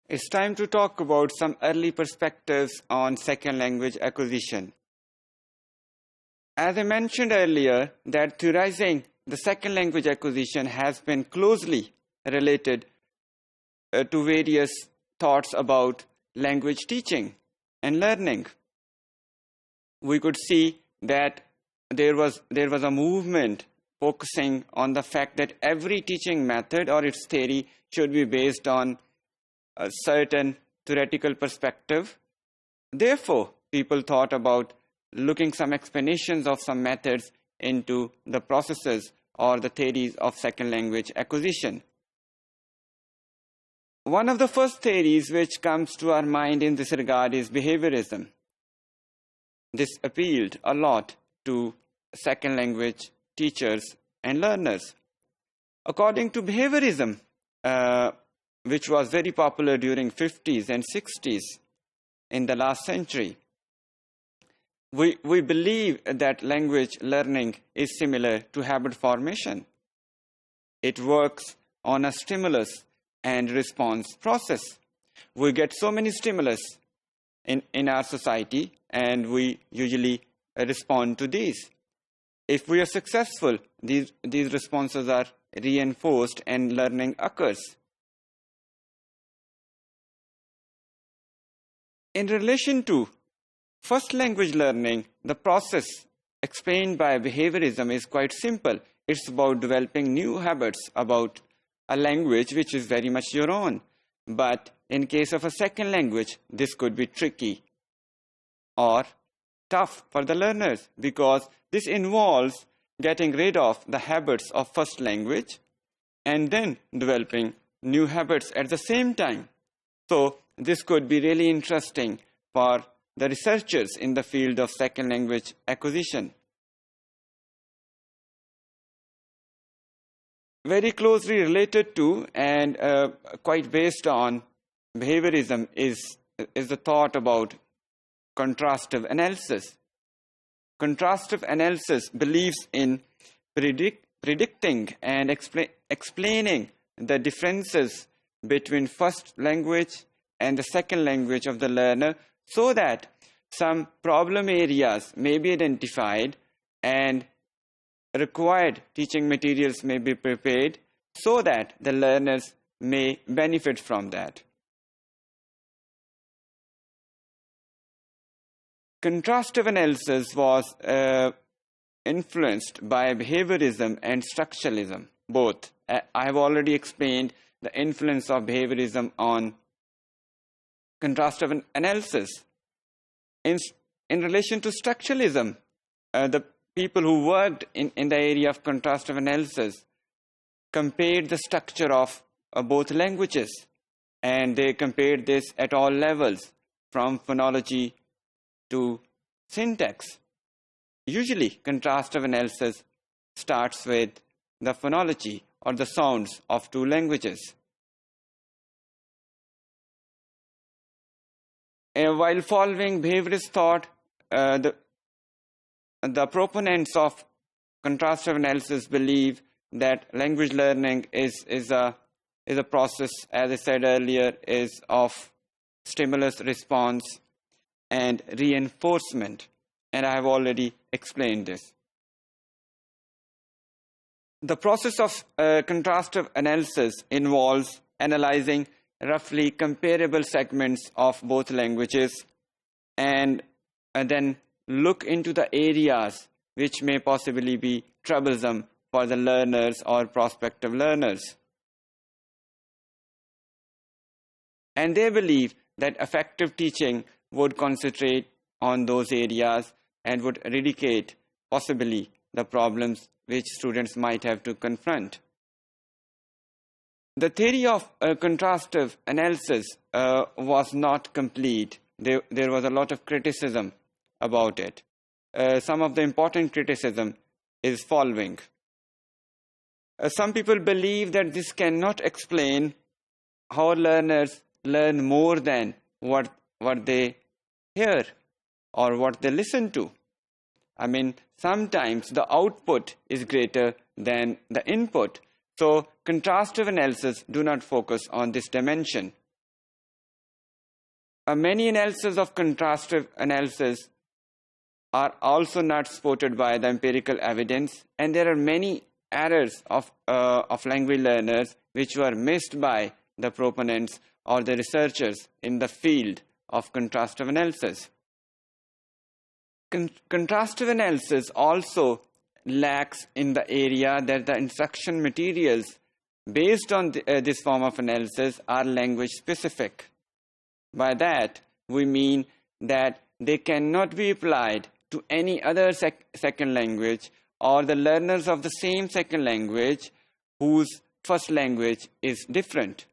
It's time to talk about some early perspectives on second language acquisition. As I mentioned earlier, that theorizing the second language acquisition has been closely related to various thoughts about language teaching and learning. We could see that there was a movement focusing on the fact that every teaching method or its theory should be based on a certain theoretical perspective. Therefore, people thought about looking some explanations of some methods into the processes or the theories of second language acquisition. One of the first theories which comes to our mind in this regard is behaviorism. This appealed a lot to second language teachers and learners. According to behaviorism, which was very popular during 50s and 60s in the last century, we believe that language learning is similar to habit formation. It works on a stimulus and response process. We get so many stimulus in our society, and we usually respond to these. If we are successful, these responses are reinforced and learning occurs. In relation to first language learning, the process explained by behaviorism is quite simple. It's about developing new habits about a language which is very much your own. But in case of a second language, this could be tricky or tough for the learners, because this involves getting rid of the habits of first language and then developing new habits at the same time. So this could be really interesting for the researchers in the field of second language acquisition. Very closely related to and quite based on behaviorism is the thought about contrastive analysis. Contrastive analysis believes in predicting and explaining the differences between first language and the second language of the learner, so that some problem areas may be identified and required teaching materials may be prepared so that the learners may benefit from that. Contrastive analysis was influenced by behaviorism and structuralism, both. I have already explained the influence of behaviorism on contrastive analysis. In relation to structuralism, the people who worked in the area of contrastive analysis compared the structure of both languages, and they compared this at all levels, from phonology to syntax. Usually, contrastive analysis starts with the phonology or the sounds of two languages. While following behaviorist thought, the proponents of contrastive analysis believe that language learning is a process, as I said earlier, is of stimulus response and reinforcement, and I have already explained this. The process of contrastive analysis involves analyzing roughly comparable segments of both languages and then look into the areas which may possibly be troublesome for the learners or prospective learners. And they believe that effective teaching would concentrate on those areas and would eradicate possibly the problems which students might have to confront. The theory of contrastive analysis was not complete. There was a lot of criticism about it. Some of the important criticism is following. Some people believe that this cannot explain how learners learn more than what they hear or what they listen to. I mean, sometimes the output is greater than the input. So contrastive analysis do not focus on this dimension. Many analyses of contrastive analysis are also not supported by the empirical evidence, and there are many errors of language learners which were missed by the proponents or the researchers in the field of contrastive analysis. Contrastive analysis also lacks in the area that the instruction materials based on this form of analysis are language specific. By that, we mean that they cannot be applied to any other second language or the learners of the same second language whose first language is different.